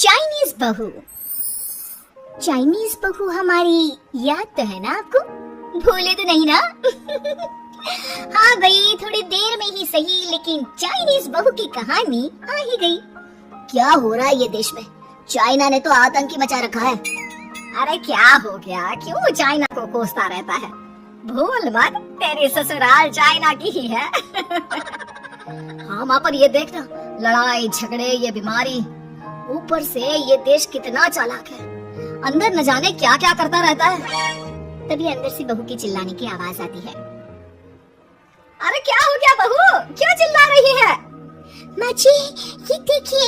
Chinese बहू। Chinese बहू हमारी याद तो है ना आपको? भूले तो नहीं ना? हाँ भाई, थोड़ी देर में ही सही, लेकिन चाइनीज बहू की कहानी आ ही गई। क्या हो रहा है ये देश में? चाइना ने तो आतंक ही मचा रखा है। अरे क्या हो गया? क्यों चाइना को कोसता रहता है? भूल मत, तेरी ससुराल चाइना की ही है। हाँ माँ, पर ये देखना, लड़ाई झगड़े, ये बीमारी, ऊपर से ये देश कितना चालाक है। अंदर न जाने क्या क्या करता रहता है। तभी अंदर से बहू की चिल्लाने की आवाज आती है। अरे क्या हो गया बहू, क्यों चिल्ला रही है? माँ जी, ये देखिए,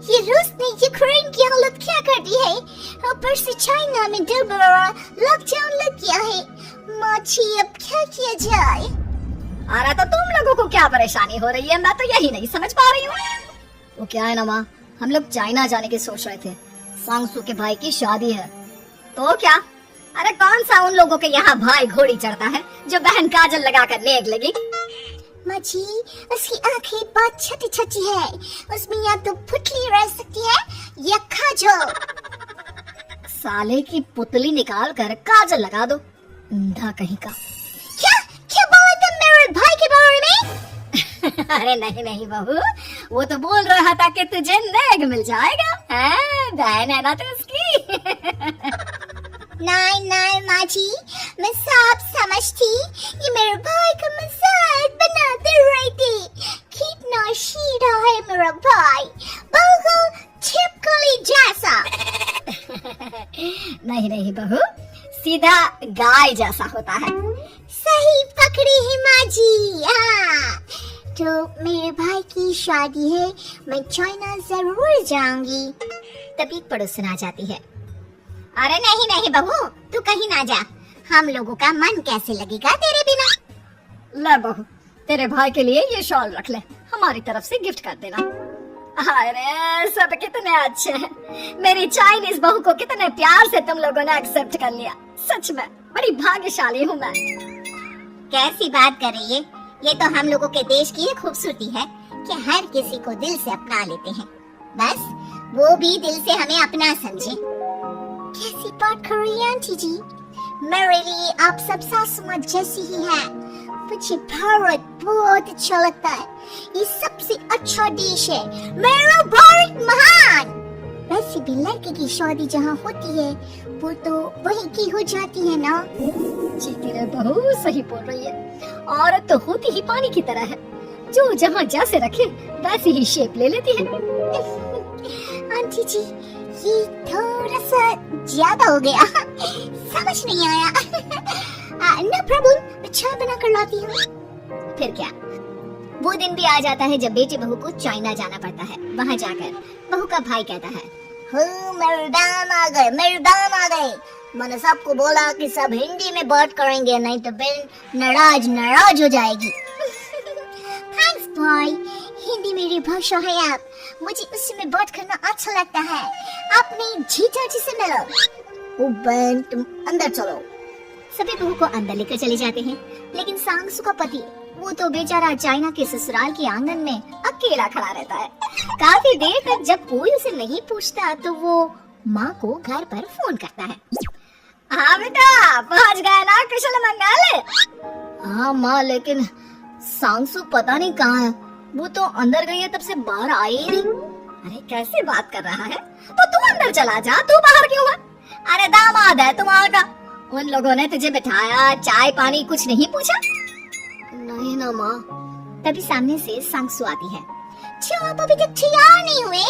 ये रूस ने यूक्रेन की हालत क्या कर दी है। ऊपर से चाइना में दोबारा लॉकडाउन लग गया है। माँ जी, अब क्या किया जाए? अरे तो तुम लोगों को क्या परेशानी हो रही है? मैं तो यही नहीं समझ पा रही हूँ। वो क्या है ना माँ, हम लोग चाइना जाने की सोच रहे थे। सांगसू के भाई की शादी है। तो क्या? अरे कौन सा उन लोगों के यहाँ भाई घोड़ी चढ़ता है जो बहन काजल लगाकर नेक लगी? माँ जी, उसकी आंखें बहुत छोटी छोटी है, उसमें या तो पुतली रह सकती है या काजल। साले की पुतली निकाल कर काजल लगा दो, अंधा कहीं का। क्या क्या बोले तुम मेरे भाई के बारे में? अरे नहीं नहीं बहू, वो तो बोल रहा था कि तुझे नेक मिल जाएगा। बहन है ना तो उसकी। नहीं नहीं माँ जी, मैं सब समझती, ये मेरे भाई का मजाक बनाते रहती। कितना शीरा है मेरा भाई, बिल्कुल छिपकली जैसा। नहीं नहीं बहू, सीधा गाय जैसा होता है। सही पकड़ी है माँ जी। हाँ, तो मेरे भाई की शादी है, मैं चाइना जरूर जाऊंगी। तभी पड़ोसन आ जाती है। अरे नहीं नहीं बहू, तू कहीं ना जा, हम लोगों का मन कैसे लगेगा तेरे बिना। ले बहू, तेरे भाई के लिए ये शॉल रख ले, हमारी तरफ से गिफ्ट कर देना। अरे सब कितने अच्छे हैं। मेरी चाइनीज बहू को कितने प्यार से तुम लोगों ने एक्सेप्ट कर लिया। सच में बड़ी भाग्यशाली हूँ मैं। कैसी बात कर रही है? ये तो हम लोगों के देश की खूबसूरती है कि हर किसी को दिल से अपना लेते हैं, बस वो भी दिल से हमें अपना समझे। कैसी बात कर रही है आंटी जी? मेरे लिए आप सब सासू माँ जैसी ही हैं। मुझे भारत बहुत अच्छा लगता है, ये सबसे अच्छा देश है। मेरा भारत महान। वैसे भी लड़के की शादी जहाँ होती है वो तो वहीं की हो जाती है ना? जीती रे बहू, सही बोल रही है। औरत तो होती ही पानी की तरह है, जो जहाँ जैसे रखे वैसे ही शेप ले लेती है। आंटी जी, ये थोड़ा सा ज्यादा हो गया, समझ नहीं आया। नो प्रॉब्लम, मैं चाय बना कर लाती हूँ। फिर क्या, वो दिन भी आ जाता है जब बेटी बहू को चाइना जाना पड़ता है। वहाँ जाकर बहू का भाई कहता है, मेरे दाम आ गए, मेरे दाम आ गए। मैंने सबको बोला कि सब हिंदी में बात करेंगे, नहीं तो बहन नाराज हो जाएगी। थैंक्स भाई, हिंदी मेरी भाषा है। आप मुझे उसी में बात करना अच्छा लगता है। अपने जीजा जी से मिलो। ओ बहन, तुम अंदर चलो। सभी बहू को अंदर लेकर चले जाते हैं, लेकिन सांगसू का पति वो तो बेचारा चाइना के ससुराल के आंगन में अकेला खड़ा रहता है। काफी देर तक जब कोई उसे नहीं पूछता तो वो माँ को घर पर फोन करता है। हाँ बेटा, पहुँच गए ना कुशल मंगल? हाँ माँ, लेकिन सांगसू पता नहीं कहाँ है, वो तो अंदर गई है तब से बाहर आई ही नहीं। अरे कैसे बात कर रहा है? तो तू अंदर चला जा, तू बाहर क्यों है? अरे दामाद है तुम्हारा का, उन लोगों ने तुझे बिठाया, चाय पानी कुछ नहीं पूछा? नहीं ना माँ। तभी सामने से सांगसू आती है। आप अभी तक तैयार नहीं हुए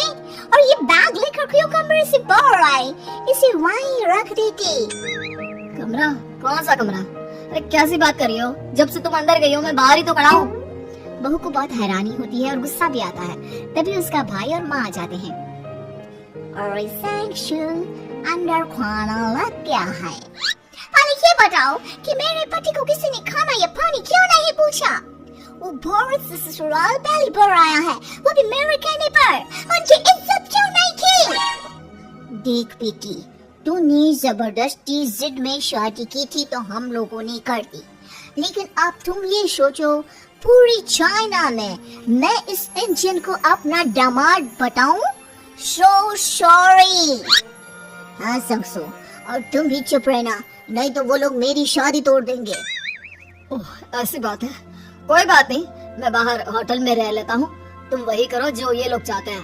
और ये बैग लेकर क्यों कमरे से बाहर आए? इसे वहीं रख देती। कमरा? कौन सा कमरा? अरे कैसी बात कर रही हो? जब से तुम अंदर गई हो मैं बाहर ही तो खड़ा हूँ। बहू को बहुत हैरानी होती है और गुस्सा भी आता है। तभी उसका भाई और माँ आ जाते हैं। अरे सांगसू, अंदर खाना लग गया है। पहले ये बताओ कि मेरे पति को किसी ने खाना या पानी क्यों नहीं पूछा? वो भारत से ससुराल पहली बार आया है, वो भी मेरे कहने पर। मुझे इज्जत क्यों नहीं की? देख बेटी, तूने जबरदस्ती जिद में शादी की थी तो हम लोगों ने कर दी, लेकिन अब तुम ये सोचो, पूरी चाइना में मैं इस इंडियन को अपना दामाद बताऊं? So sorry। हाँ संगसू, और तुम भी चुप रहना, नहीं तो वो लोग मेरी शादी तोड़ देंगे। ओह, ऐसी बात है। कोई बात नहीं, मैं बाहर होटल में रह लेता हूँ, तुम वही करो जो ये लोग चाहते हैं।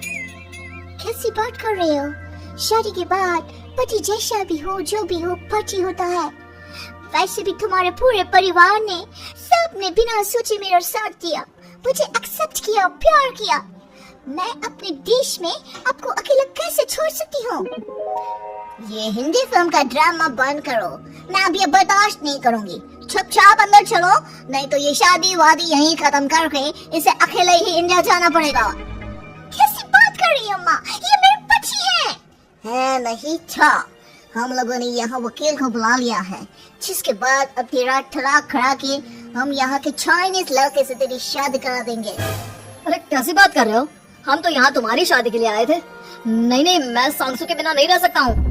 कैसी बात कर रहे हो? शादी के बाद पति जैसा भी हो, जो भी हो, पति होता है। वैसे भी तुम्हारे पूरे परिवार ने, सबने बिना सोचे मेरा साथ दिया, मुझे एक्सेप्ट किया, प्यार किया। मैं अपने देश में आपको अकेला कैसे छोड़ सकती हूँ? ये हिंदी फिल्म का ड्रामा बंद करो, मैं अब ये बर्दाश्त नहीं करूँगी। चुपचाप अंदर चलो, नहीं तो ये शादी वादी यहीं खत्म करके इसे अकेले ही इंडिया जाना पड़ेगा। कैसी बात कर रही हो माँ? ये मेरे पति हैं। है नहीं था, हम लोगों ने यहाँ वकील को बुला लिया है, जिसके बाद अब तेरा तलाक करा के हम यहाँ के चाइनीज लड़के से तेरी शादी करा देंगे। अरे कैसी बात कर रहे हो? हम तो यहाँ तुम्हारी शादी के लिए आए थे। नहीं नहीं, मैं सांसू के बिना नहीं रह सकता हूँ।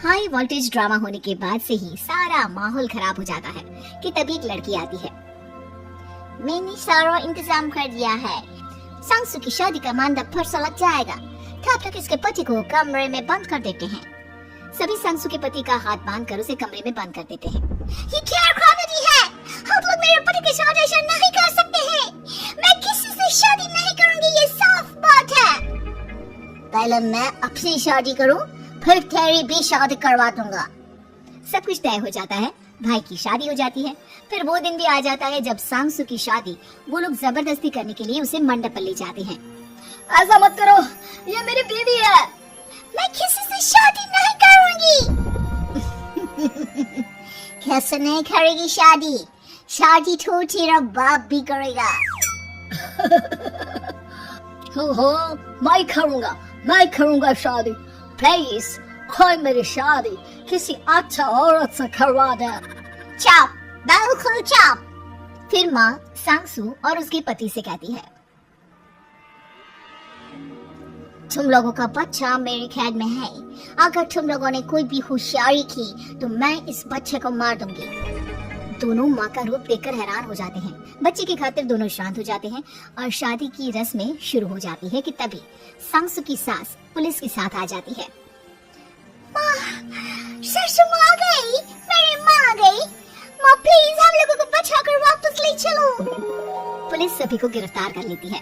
हाई वोल्टेज ड्रामा होने के बाद से ही सारा माहौल खराब हो जाता है कि तभी एक लड़की आती है। मैंने सारा इंतजाम कर दिया है, सांसू की शादी का मंडप परसों लग जाएगा। तब तक इसके पति को कमरे में बंद कर देते हैं। सभी सांसू के पति का हाथ बांध कर उसे कमरे में बंद कर देते हैं। ये क्या कॉमेडी है? हम लोग मेरे पति के साथ ऐसा नहीं कर सकते हैं। मैं किसी से शादी नहीं करूंगी, ये साफ बात है। पहले मैं अपनी शादी करूं, फिर तेरी भी शादी करवा दूंगा। सब कुछ तय हो जाता है, भाई की शादी हो जाती है। फिर वो दिन भी आ जाता है जब सांसू की शादी वो लोग जबरदस्ती करने के लिए उसे मंडप पर ले जाते हैं। ऐसा मत करो, ये मेरी बीवी है। मैं किसी से शादी नहीं करूंगी। कैसे नहीं करेगी शादी? शादी तो तेरा बाप भी करेगा। हो, मैं करूंगा शादी। प्लीज कोई मेरी शादी किसी अच्छा औरत से करवा दे। चाप, बिल्कुल चाप। फिर माँ सांसू और उसके पति से कहती है, तुम लोगों का बच्चा मेरे ख्याल में है। अगर तुम लोगों ने कोई भी होशियारी की तो मैं इस बच्चे को मार दूंगी। दोनों माँ का रूप देखकर हैरान हो जाते हैं। बच्चे की खातिर दोनों शांत हो जाते हैं और शादी की रस्में शुरू हो जाती है कि तभी सांसू की सास पुलिस के साथ आ जाती है। ससुर माँ आ गई, मेरी माँ आ गई। माँ प्लीज हम लोगों को बचाकर वापस ले चलो। पुलिस सभी को गिरफ्तार कर लेती है।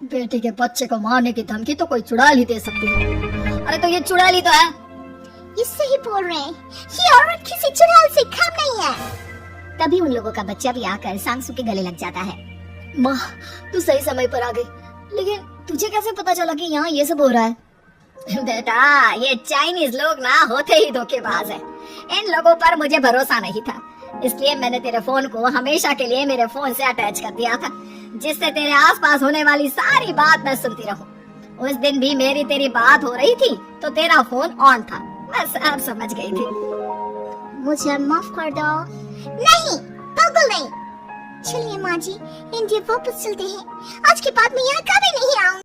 बेटे के बच्चे को मारने की धमकी तो कोई चुड़ैल ही दे सकती है। अरे तो ये चुड़ैल ही तो है। इससे ही बोल रहे हैं, ये औरत किसी चुड़ैल से कम नहीं है। तभी उन लोगों का बच्चा भी आकर सांसू के गले लग जाता है। माँ, तू सही समय पर आ गई, लेकिन तुझे कैसे पता चला कि यहाँ ये सब हो रहा है? बेटा, ये चाइनीज लोग ना होते ही धोखेबाज है। इन लोगों पर मुझे भरोसा नहीं था, इसलिए मैंने तेरे फोन को हमेशा के लिए मेरे फोन से अटैच कर दिया था, जिससे तेरे आसपास होने वाली सारी बात मैं सुनती रहूं। उस दिन भी मेरी तेरी बात हो रही थी तो तेरा फोन ऑन था, मैं सब समझ गई थी। मुझे माफ कर दो। नहीं, बिल्कुल नहीं। चलिए माँ जी, इंडिया वापस चलते हैं। आज के बाद मैं यहाँ कभी नहीं आऊंगी।